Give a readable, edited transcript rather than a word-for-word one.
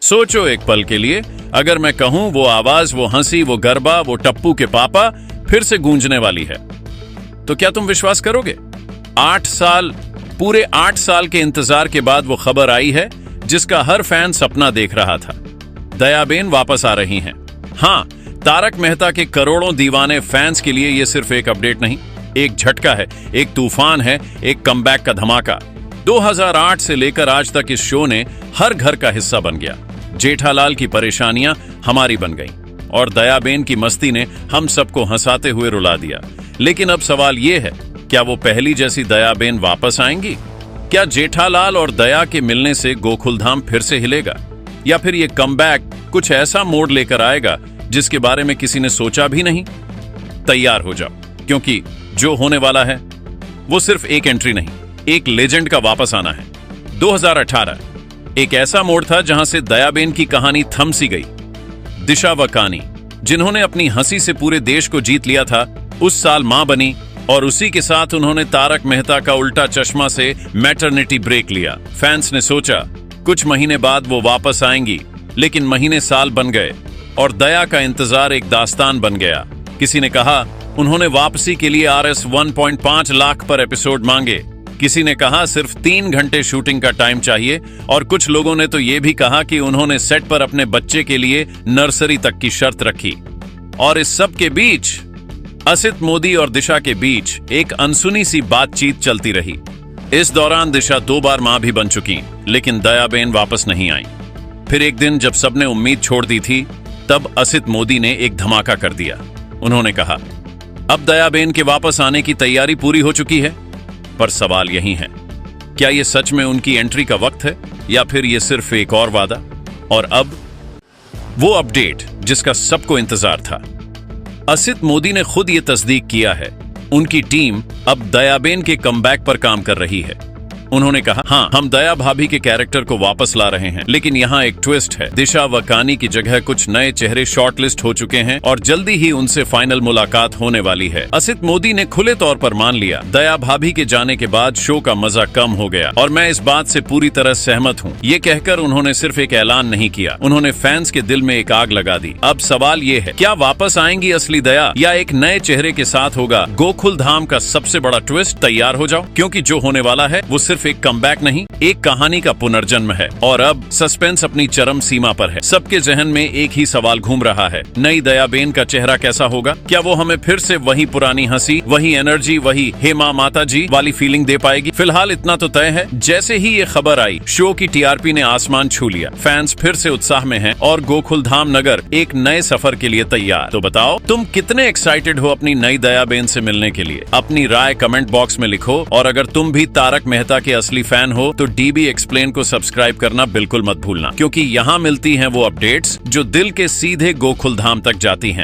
सोचो एक पल के लिए, अगर मैं कहूं वो आवाज, वो हंसी, वो गरबा, वो टप्पू के पापा फिर से गूंजने वाली है, तो क्या तुम विश्वास करोगे? 8 साल, पूरे 8 साल के इंतजार के बाद वो खबर आई है जिसका हर फैन सपना देख रहा था। दयाबेन वापस आ रही हैं। हाँ, तारक मेहता के करोड़ों दीवाने फैंस के लिए यह सिर्फ एक अपडेट नहीं, एक झटका है, एक तूफान है, एक कमबैक का धमाका। 2008 से लेकर आज तक इस शो ने हर घर का हिस्सा बन गया। जेठालाल की परेशानियां हमारी बन गईं और दयाबेन की मस्ती ने हम सबको हंसाते हुए रुला दिया। लेकिन अब सवाल यह है, क्या वो पहली जैसी दयाबेन वापस आएंगी? क्या जेठालाल और दया के मिलने से गोकुलधाम फिर से हिलेगा, या फिर ये कमबैक कुछ ऐसा मोड़ लेकर आएगा जिसके बारे में किसी ने सोचा भी नहीं? तैयार हो जाओ, क्योंकि जो होने वाला है वो सिर्फ एक एंट्री नहीं, एक लेजेंड का वापस आना है। 2018 एक ऐसा मोड़ था जहां से दयाबेन की कहानी थम सी गई। दिशा वकानी, जिन्होंने अपनी हंसी से पूरे देश को जीत लिया था, उस साल मां बनी और उसी के साथ उन्होंने तारक मेहता का उल्टा चश्मा से मैटरनिटी ब्रेक लिया। फैंस ने सोचा कुछ महीने बाद वो वापस आएंगी, लेकिन महीने साल बन गए और दया का इंतजार एक दास्तान बन गया। किसी ने कहा उन्होंने वापसी के लिए RS 1.5 लाख पर एपिसोड मांगे, किसी ने कहा सिर्फ 3 घंटे शूटिंग का टाइम चाहिए, और कुछ लोगों ने तो यह भी कहा कि उन्होंने सेट पर अपने बच्चे के लिए नर्सरी तक की शर्त रखी। और इस सब के बीच असित मोदी और दिशा के बीच एक अनसुनी सी बातचीत चलती रही। इस दौरान दिशा 2 बार मां भी बन चुकी, लेकिन दयाबेन वापस नहीं आई। फिर एक दिन जब सबने उम्मीद छोड़ दी थी, तब असित मोदी ने एक धमाका कर दिया। उन्होंने कहा अब दयाबेन के वापस आने की तैयारी पूरी हो चुकी है। पर सवाल यही है, क्या यह सच में उनकी एंट्री का वक्त है, या फिर यह सिर्फ एक और वादा? और अब वो अपडेट जिसका सबको इंतजार था। असित मोदी ने खुद ये तस्दीक किया है, उनकी टीम अब दयाबेन के कमबैक पर काम कर रही है। उन्होंने कहा हाँ, हम दया भाभी के कैरेक्टर को वापस ला रहे हैं, लेकिन यहाँ एक ट्विस्ट है। दिशा वकानी की जगह कुछ नए चेहरे शॉर्टलिस्ट हो चुके हैं और जल्दी ही उनसे फाइनल मुलाकात होने वाली है। असित मोदी ने खुले तौर पर मान लिया, दया भाभी के जाने के बाद शो का मजा कम हो गया, और मैं इस बात से पूरी तरह सहमत हूँ। ये कहकर उन्होंने सिर्फ एक ऐलान नहीं किया, उन्होंने फैंस के दिल में एक आग लगा दी। अब सवाल ये है, क्या वापस आएंगी असली दया, या एक नए चेहरे के साथ होगा गोकुलधाम का सबसे बड़ा ट्विस्ट? तैयार हो जाओ, क्योंकि जो होने वाला है वो सिर्फ एक कमबैक नहीं, एक कहानी का पुनर्जन्म है। और अब सस्पेंस अपनी चरम सीमा पर है। सबके जहन में एक ही सवाल घूम रहा है, नई दयाबेन का चेहरा कैसा होगा? क्या वो हमें फिर से वही पुरानी हंसी, वही एनर्जी, वही हे मां माता जी वाली फीलिंग दे पाएगी? फिलहाल इतना तो तय है, जैसे ही ये खबर आई, शो की TRP ने आसमान छू लिया। फैंस फिर से उत्साह में हैं और गोकुलधाम नगर एक नए सफर के लिए तैयार। तो बताओ तुम कितने एक्साइटेड हो अपनी नई दयाबेन से मिलने के लिए? अपनी राय कमेंट बॉक्स में लिखो, और अगर तुम भी तारक मेहता के असली फैन हो तो DB एक्सप्लेन को सब्सक्राइब करना बिल्कुल मत भूलना, क्योंकि यहाँ मिलती हैं वो अपडेट्स जो दिल के सीधे गोकुलधाम तक जाती हैं।